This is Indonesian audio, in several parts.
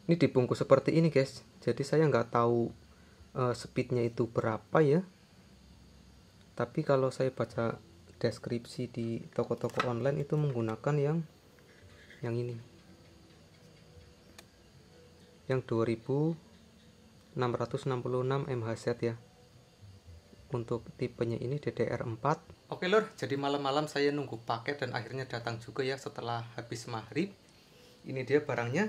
Ini dibungkus seperti ini guys, jadi saya nggak tahu speednya itu berapa ya, tapi kalau saya baca deskripsi di toko-toko online itu menggunakan yang ini, yang 2666 MHz ya. Untuk tipenya ini DDR4. Oke lur, jadi malam-malam saya nunggu paket dan akhirnya datang juga ya setelah habis maghrib. Ini dia barangnya.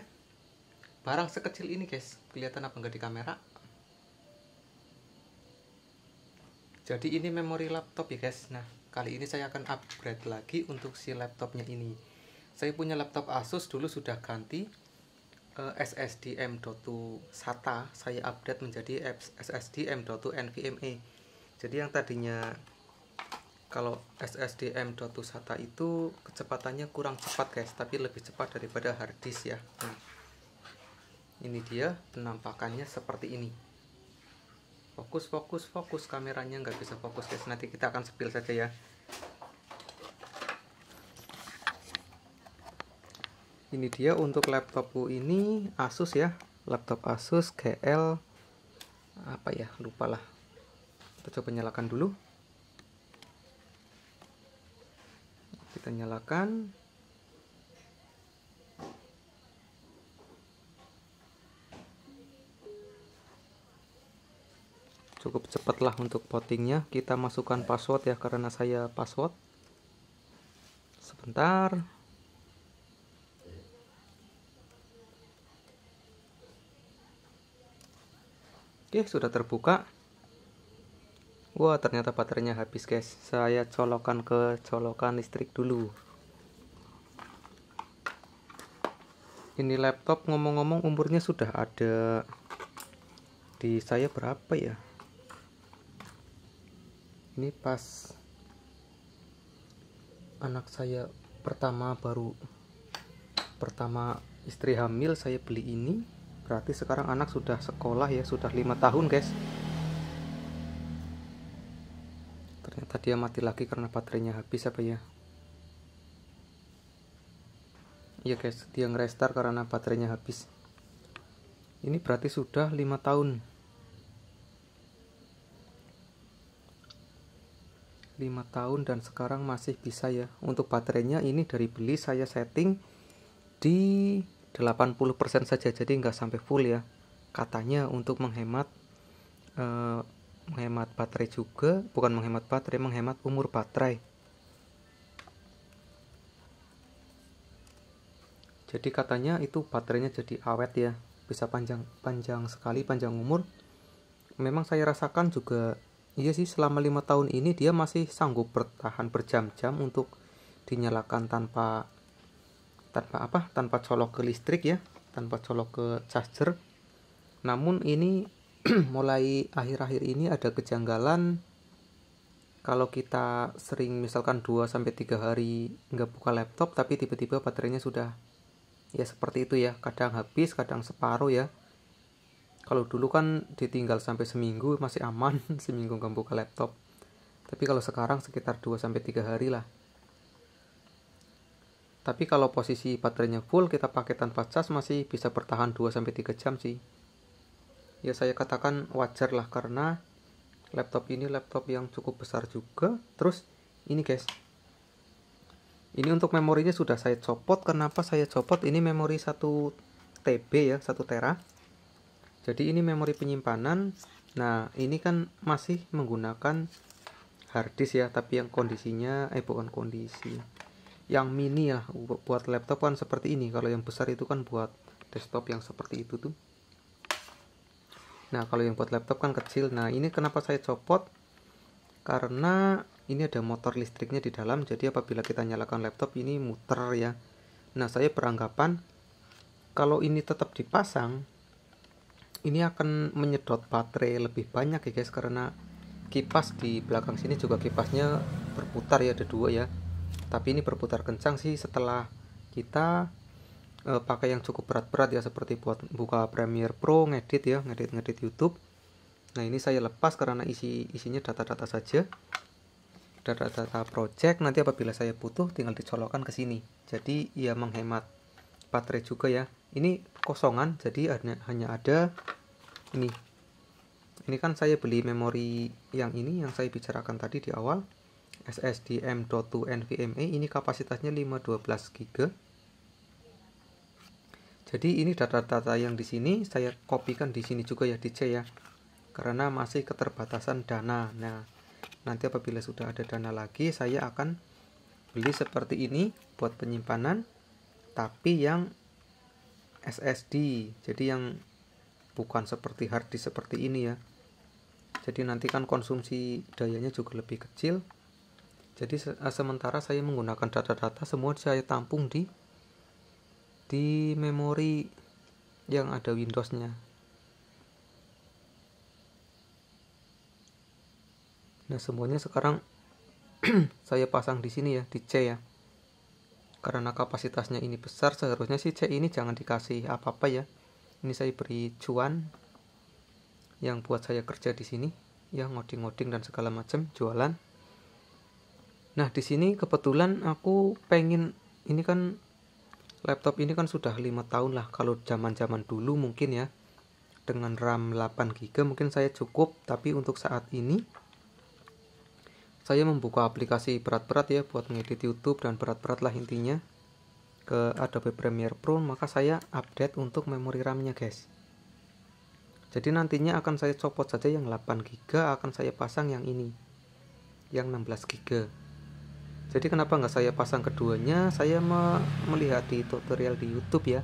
Barang sekecil ini guys, kelihatan apa enggak di kamera? Jadi ini memori laptop ya guys. Nah, kali ini saya akan upgrade lagi untuk si laptopnya ini. Saya punya laptop Asus dulu sudah ganti SSD M.2 SATA, saya update menjadi SSD M.2 NVMe. Jadi yang tadinya kalau SSD M.2 SATA itu kecepatannya kurang cepat guys, tapi lebih cepat daripada hard disk ya. Nah, ini dia penampakannya seperti ini. Fokus kameranya nggak bisa fokus guys, nanti kita akan spill saja ya. Ini dia untuk laptopku ini Asus ya, laptop Asus GL apa ya, lupa lah. Kita coba nyalakan dulu. Kita nyalakan. Cukup cepat lah untuk votingnya. Kita masukkan password ya, karena saya password. Sebentar. Oke, sudah terbuka. Wah, ternyata baterainya habis guys. Saya colokkan ke colokan listrik dulu. Ini laptop ngomong-ngomong umurnya sudah ada di saya berapa ya? Ini pas anak saya pertama istri hamil saya beli ini, berarti sekarang anak sudah sekolah ya, sudah 5 tahun guys. Ternyata dia mati lagi karena baterainya habis apa ya. Iya guys, dia nge-restart karena baterainya habis. Ini berarti sudah 5 tahun. 5 tahun dan sekarang masih bisa ya. Untuk baterainya ini dari beli saya setting di 80% saja, jadi nggak sampai full ya. Katanya untuk menghemat baterai juga, bukan menghemat baterai, menghemat umur baterai. Jadi katanya itu baterainya jadi awet ya, bisa panjang sekali, panjang umur. Memang saya rasakan juga. Iya sih, selama 5 tahun ini dia masih sanggup bertahan berjam-jam untuk dinyalakan tanpa colok ke listrik ya, tanpa colok ke charger. Namun ini mulai akhir-akhir ini ada kejanggalan. Kalau kita sering misalkan 2-3 hari nggak buka laptop, tapi tiba-tiba baterainya sudah ya seperti itu ya, kadang habis, kadang separuh ya. Kalau dulu kan ditinggal sampai seminggu masih aman, seminggu nggak buka laptop. Tapi kalau sekarang sekitar 2-3 hari lah. Tapi kalau posisi baterainya full, kita pakai tanpa cas masih bisa bertahan 2-3 jam sih. Ya saya katakan wajar lah, karena laptop ini laptop yang cukup besar juga. Terus ini guys, ini untuk memorinya sudah saya copot. Kenapa saya copot? Ini memori 1 TB ya, 1 tera. Jadi ini memori penyimpanan. Nah, ini kan masih menggunakan hard disk ya, tapi yang kondisinya bukan kondisi yang mini ya. Buat laptop kan seperti ini. Kalau yang besar itu kan buat desktop yang seperti itu tuh. Nah, kalau yang buat laptop kan kecil. Nah, ini kenapa saya copot? Karena ini ada motor listriknya di dalam. Jadi apabila kita nyalakan laptop ini muter ya. Nah, saya beranggapan kalau ini tetap dipasang, ini akan menyedot baterai lebih banyak ya guys, karena kipas di belakang sini juga kipasnya berputar ya, ada 2 ya. Tapi ini berputar kencang sih setelah kita pakai yang cukup berat-berat ya, seperti buat buka Premiere Pro, ngedit ya, ngedit YouTube. Nah, ini saya lepas karena isinya data-data saja, data-data project. Nanti apabila saya butuh tinggal dicolokkan ke sini. Jadi ya menghemat baterai juga ya. Ini kosongan, jadi hanya ada ini. Ini kan saya beli memori yang ini yang saya bicarakan tadi di awal, SSD M.2 NVMe, ini kapasitasnya 512 GB. Jadi ini data-data yang di sini saya kopikan di sini juga ya, di C ya. Karena masih keterbatasan dana. Nah, nanti apabila sudah ada dana lagi, saya akan beli seperti ini buat penyimpanan, tapi yang SSD. Jadi yang bukan seperti hard disk seperti ini ya. Jadi nanti kan konsumsi dayanya juga lebih kecil. Jadi sementara saya menggunakan data-data semua saya tampung di memori yang ada Windows-nya. Nah, semuanya sekarang saya pasang di sini ya, di C ya. Karena kapasitasnya ini besar, seharusnya sih C ini jangan dikasih apa-apa ya. Ini saya beri cuan yang buat saya kerja di sini, ya ngoding-ngoding dan segala macam, jualan. Nah, di sini kebetulan aku pengen, ini kan laptop ini kan sudah 5 tahun lah. Kalau zaman-zaman dulu mungkin ya, dengan RAM 8 GB mungkin saya cukup, tapi untuk saat ini saya membuka aplikasi berat-berat ya buat ngedit YouTube dan berat-berat lah intinya ke Adobe Premiere Pro, maka saya update untuk memori RAM-nya guys. Jadi nantinya akan saya copot saja yang 8 GB, akan saya pasang yang ini, yang 16 GB. Jadi kenapa nggak saya pasang keduanya? Saya melihat di tutorial di YouTube ya,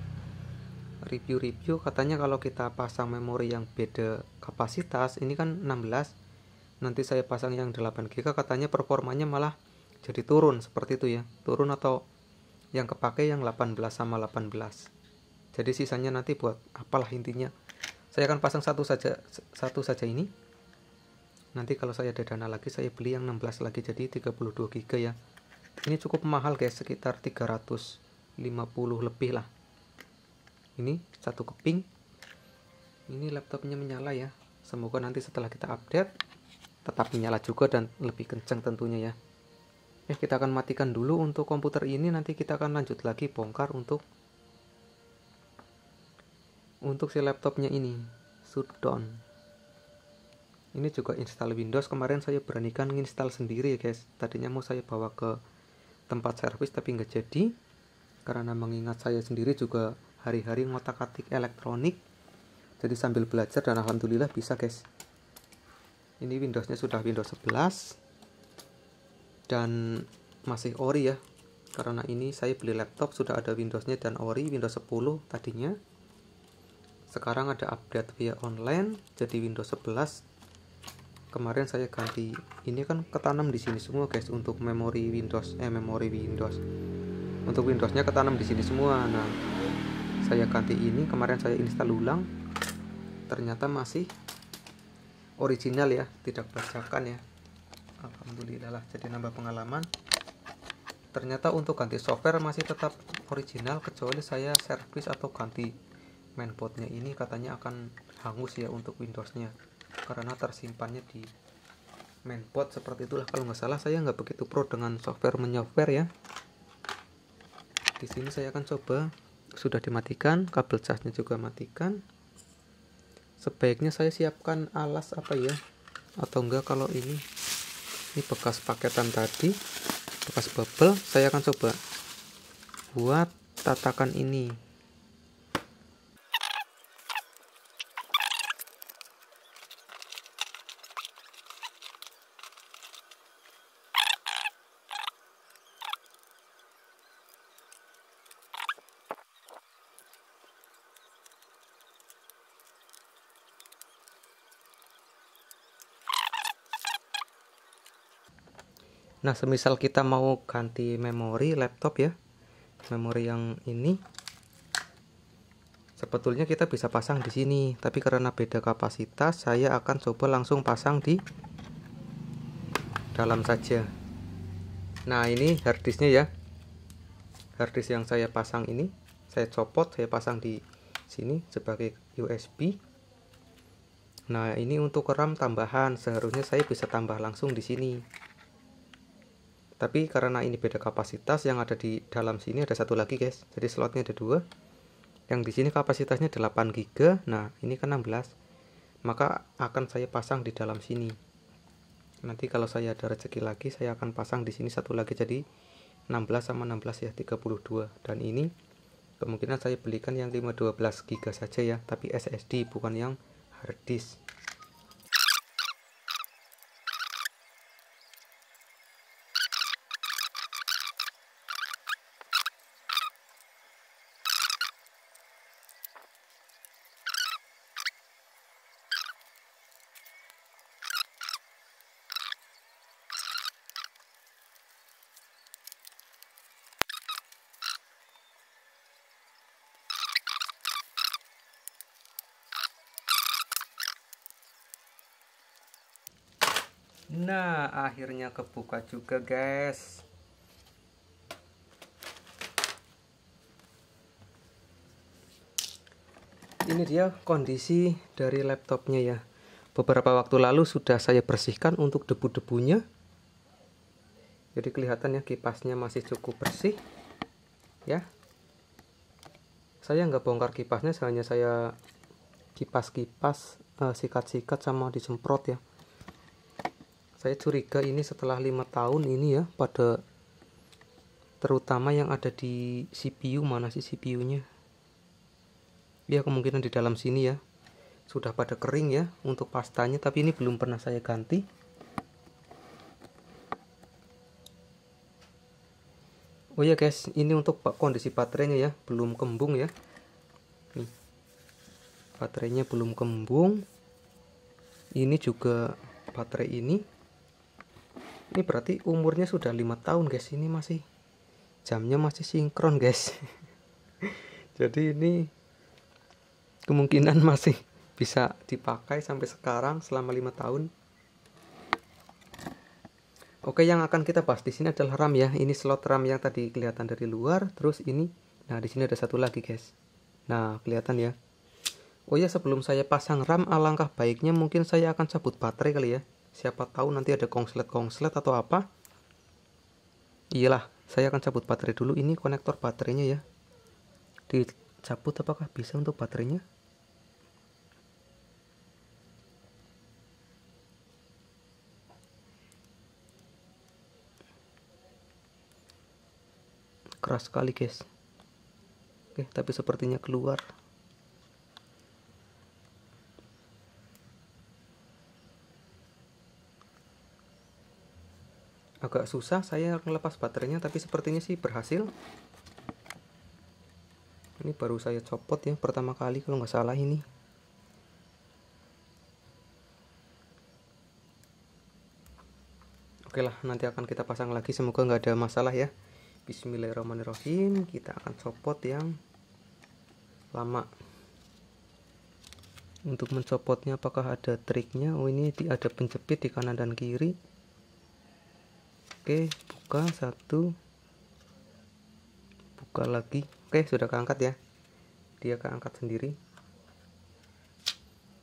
review-review katanya kalau kita pasang memori yang beda kapasitas, ini kan 16, nanti saya pasang yang 8 GB katanya performanya malah jadi turun seperti itu ya, turun atau yang kepake yang 18 sama 18. Jadi sisanya nanti buat apalah intinya. Saya akan pasang satu saja ini. Nanti kalau saya ada dana lagi saya beli yang 16 lagi, jadi 32 GB ya. Ini cukup mahal guys, sekitar 350 lebih lah. Ini satu keping. Ini laptopnya menyala ya. Semoga nanti setelah kita update tetap menyala juga dan lebih kencang tentunya ya. Kita akan matikan dulu untuk komputer ini, nanti kita akan lanjut lagi bongkar untuk si laptopnya ini, shutdown. Ini juga install Windows, kemarin saya beranikan nginstal sendiri ya guys. Tadinya mau saya bawa ke tempat servis tapi nggak jadi, karena mengingat saya sendiri juga hari-hari ngotak-atik elektronik, jadi sambil belajar dan alhamdulillah bisa guys. Ini Windowsnya sudah Windows 11 dan masih ori ya, karena ini saya beli laptop sudah ada Windowsnya dan ori, Windows 10 tadinya. Sekarang ada update via online jadi Windows 11. Kemarin saya ganti, ini kan ketanam di sini semua guys untuk memori Windows. Untuk Windowsnya ketanam di sini semua. Nah, saya ganti ini, kemarin saya install ulang. Ternyata masih original ya, tidak bajakan ya. Alhamdulillah lah, jadi nambah pengalaman. Ternyata untuk ganti software masih tetap original, kecuali saya servis atau ganti mainboardnya, ini katanya akan hangus ya untuk Windowsnya, karena tersimpannya di mainboard seperti itulah kalau nggak salah. Saya nggak begitu pro dengan software menyoftware ya. Di sini saya akan coba, sudah dimatikan, kabel casnya juga matikan. Sebaiknya saya siapkan alas apa ya, atau enggak kalau ini bekas paketan tadi, bekas bubble, saya akan coba buat tatakan ini. Nah, semisal kita mau ganti memori laptop ya, memori yang ini, sebetulnya kita bisa pasang di sini, tapi karena beda kapasitas, saya akan coba langsung pasang di dalam saja. Nah, ini harddisknya ya, harddisk yang saya pasang ini, saya copot, saya pasang di sini sebagai USB. Nah, ini untuk RAM tambahan, seharusnya saya bisa tambah langsung di sini. Tapi karena ini beda kapasitas, yang ada di dalam sini ada satu lagi guys, jadi slotnya ada 2. Yang di sini kapasitasnya 8 GB. Nah, ini kan 16. Maka akan saya pasang di dalam sini. Nanti kalau saya ada rezeki lagi, saya akan pasang di sini satu lagi, jadi 16 sama 16 ya, 32. Dan ini kemungkinan saya belikan yang 512 GB saja ya, tapi SSD bukan yang hard disk. Nah, akhirnya kebuka juga, guys. Ini dia kondisi dari laptopnya ya. Beberapa waktu lalu sudah saya bersihkan untuk debu-debunya. Jadi kelihatan ya, kipasnya masih cukup bersih. Ya. Saya nggak bongkar kipasnya, hanya saya kipas-kipas, sikat-sikat sama disemprot ya. Saya curiga ini setelah 5 tahun ini ya, pada terutama yang ada di CPU. Mana sih CPU-nya? Ya, kemungkinan di dalam sini ya. Sudah pada kering ya untuk pastanya, tapi ini belum pernah saya ganti. Oh ya guys, ini untuk kondisi baterainya ya, belum kembung ya. Nih. Baterainya belum kembung. Ini juga baterai ini. Ini berarti umurnya sudah 5 tahun guys. Ini masih jamnya masih sinkron guys. Jadi ini kemungkinan masih bisa dipakai sampai sekarang selama 5 tahun. Oke, yang akan kita bahas di sini adalah RAM ya. Ini slot RAM yang tadi kelihatan dari luar. Terus ini, nah di sini ada satu lagi guys. Nah, kelihatan ya. Oh ya, sebelum saya pasang RAM, alangkah baiknya mungkin saya akan cabut baterai kali ya. Siapa tahu nanti ada konslet-konslet atau apa. Iyalah, saya akan cabut baterai dulu. Ini konektor baterainya ya. Dicabut apakah bisa untuk baterainya? Keras sekali guys. Oke, tapi sepertinya keluar. Agak susah saya ngelepas baterainya, tapi sepertinya sih berhasil. Ini baru saya copot ya, pertama kali kalau nggak salah ini. Oke lah, nanti akan kita pasang lagi, semoga nggak ada masalah ya. Bismillahirrahmanirrahim. Kita akan copot yang lama. Untuk mencopotnya apakah ada triknya? Oh, ini ada penjepit di kanan dan kiri. Oke, buka satu, buka lagi. Oke, sudah keangkat ya, dia keangkat sendiri.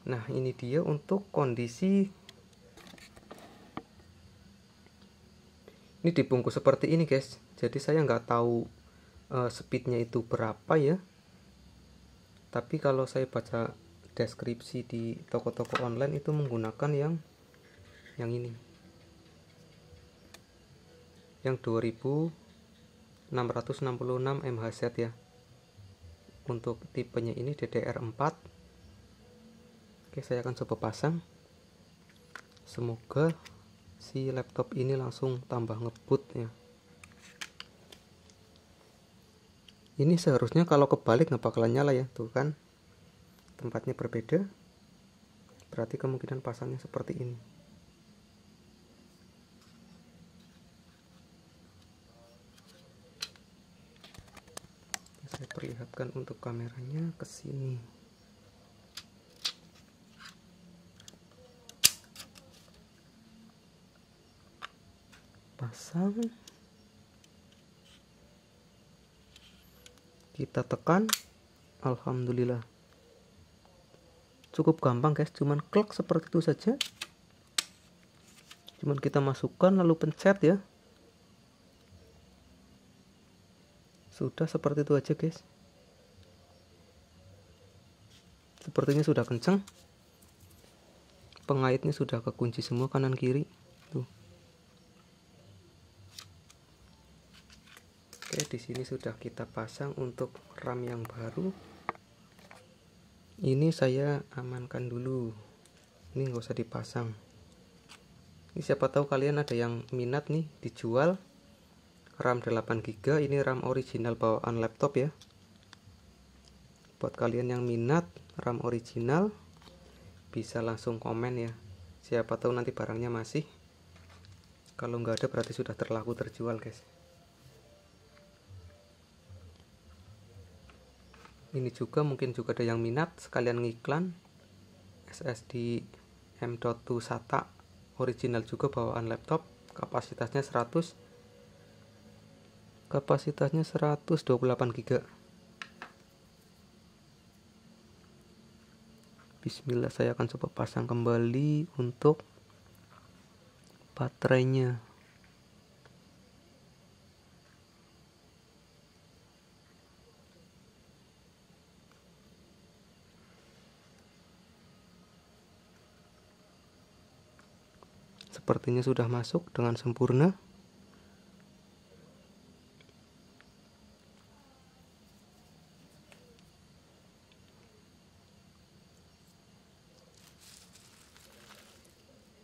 Nah, ini dia untuk kondisi. Ini dibungkus seperti ini guys, jadi saya nggak tahu speednya itu berapa ya, tapi kalau saya baca deskripsi di toko-toko online itu menggunakan yang ini, yang 2666 MHz ya. Untuk tipenya ini DDR4. Oke, saya akan coba pasang. Semoga si laptop ini langsung tambah ngebut ya. Ini seharusnya kalau kebalik nggak bakalan nyala ya, tuh kan tempatnya berbeda, berarti kemungkinan pasangnya seperti ini. Saya perlihatkan untuk kameranya ke sini. Pasang. Kita tekan. Alhamdulillah. Cukup gampang guys, cuman klik seperti itu saja. Cuman kita masukkan lalu pencet ya. Sudah seperti itu aja guys. sepertinya sudah kenceng. Pengaitnya sudah kekunci semua kanan kiri. Tuh. Oke, di sini sudah kita pasang untuk RAM yang baru. Ini saya amankan dulu. Ini nggak usah dipasang. Ini siapa tahu kalian ada yang minat nih dijual. RAM 8GB, ini RAM original bawaan laptop ya. Buat kalian yang minat RAM original bisa langsung komen ya. Siapa tahu nanti barangnya masih. Kalau nggak ada berarti sudah terlaku terjual guys. Ini juga mungkin juga ada yang minat sekalian ngiklan. SSD M.2 SATA original juga bawaan laptop. Kapasitasnya 128GB. Bismillah, saya akan coba pasang kembali untuk baterainya. Sepertinya sudah masuk dengan sempurna.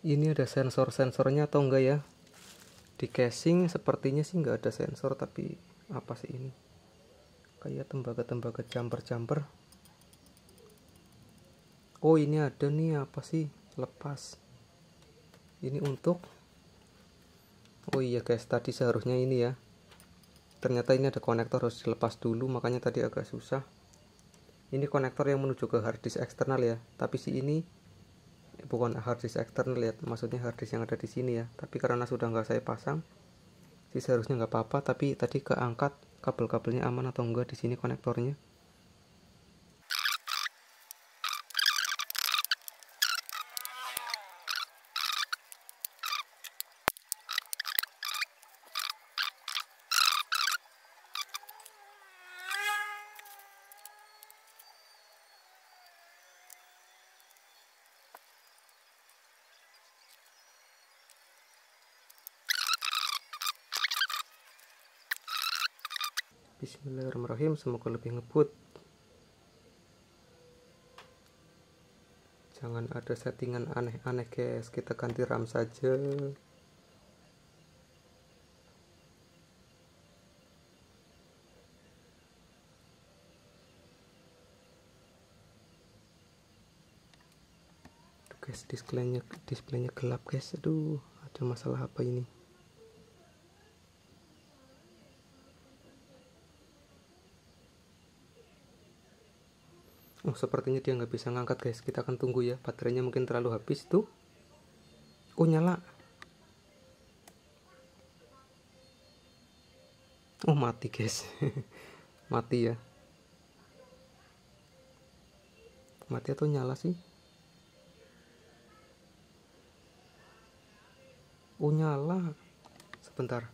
Ini ada sensor-sensornya atau enggak ya? Di casing sepertinya sih nggak ada sensor, tapi apa sih ini? Kayak tembaga-tembaga jumper-jumper. Oh, ini ada nih, apa sih? Lepas. Ini untuk, oh iya guys, tadi seharusnya ini ya. Ternyata ini ada konektor harus dilepas dulu, makanya tadi agak susah. Ini konektor yang menuju ke harddisk eksternal ya. Tapi si ini bukan harddisk eksternal ya, maksudnya harddisk yang ada di sini ya. Tapi karena sudah nggak saya pasang, sih seharusnya nggak apa-apa. Tapi tadi keangkat kabel-kabelnya aman atau enggak di sini konektornya. Bismillahirrahmanirrahim, semoga lebih ngebut. Jangan ada settingan aneh-aneh guys, kita ganti RAM saja. Aduh guys, displaynya gelap guys. Aduh, ada masalah apa ini? Oh, sepertinya dia nggak bisa ngangkat guys. Kita akan tunggu ya. Baterainya mungkin terlalu habis tuh. Oh, nyala. Oh, mati guys. Mati ya. Mati atau nyala sih? Oh, nyala. Sebentar.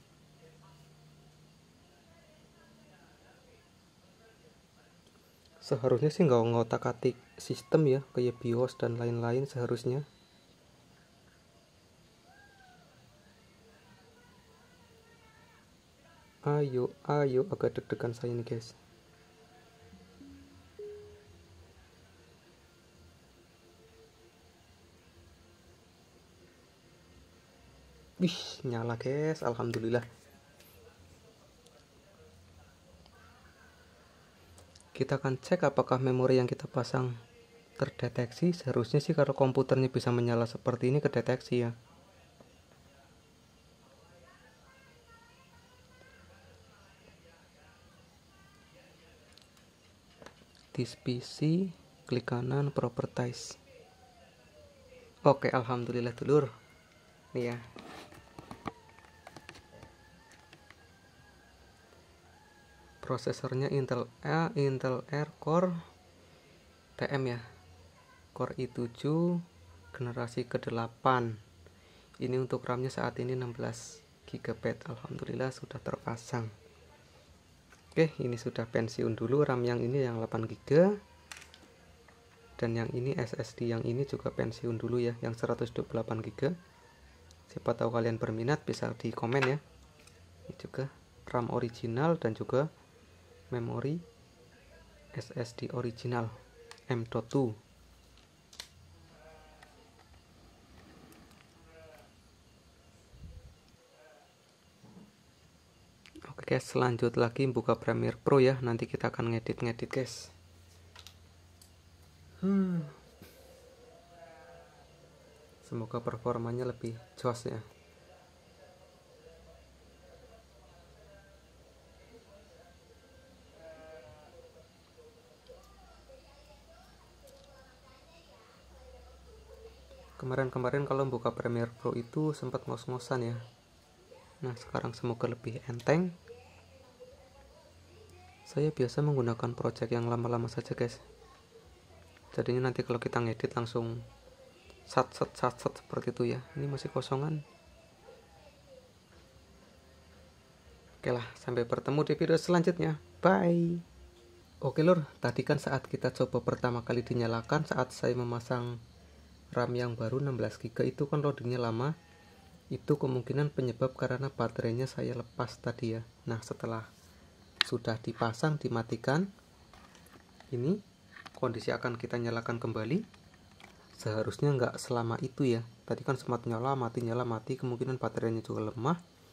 Seharusnya sih nggak ngotak-atik sistem ya, kayak BIOS dan lain-lain seharusnya. Ayo, agak deg-degan saya nih guys. Wih, nyala guys, alhamdulillah. Kita akan cek apakah memori yang kita pasang terdeteksi. Seharusnya sih kalau komputernya bisa menyala seperti ini kedeteksi ya. This PC, klik kanan, properties. Oke, alhamdulillah dulur. Nih ya. Prosesornya Intel Air Core TM ya, Core i7 generasi ke-8. Ini untuk RAM-nya saat ini 16GB. Alhamdulillah sudah terpasang. Oke, ini sudah pensiun dulu RAM yang ini yang 8GB. Dan yang ini SSD yang ini juga pensiun dulu ya, yang 128 GB. Siapa tahu kalian berminat bisa di komen ya. Ini juga RAM original dan juga memori SSD original M.2. Oke guys, selanjut lagi buka Premiere Pro ya. Nanti kita akan ngedit guys. Semoga performanya lebih jos ya. Kemarin kalau buka Premiere Pro itu sempat ngos-ngosan ya. Nah sekarang semoga lebih enteng. Saya biasa menggunakan project yang lama-lama saja guys. Jadinya nanti kalau kita ngedit langsung sat seperti itu ya. Ini masih kosongan. Oke lah, sampai bertemu di video selanjutnya. Bye. Oke lur, tadi kan saat kita coba pertama kali dinyalakan, saat saya memasang RAM yang baru 16 GB itu kan loadingnya lama. Itu kemungkinan penyebab karena baterainya saya lepas tadi ya. Nah setelah sudah dipasang, dimatikan, ini kondisi akan kita nyalakan kembali. Seharusnya nggak selama itu ya. Tadi kan sempat nyala mati, kemungkinan baterainya juga lemah.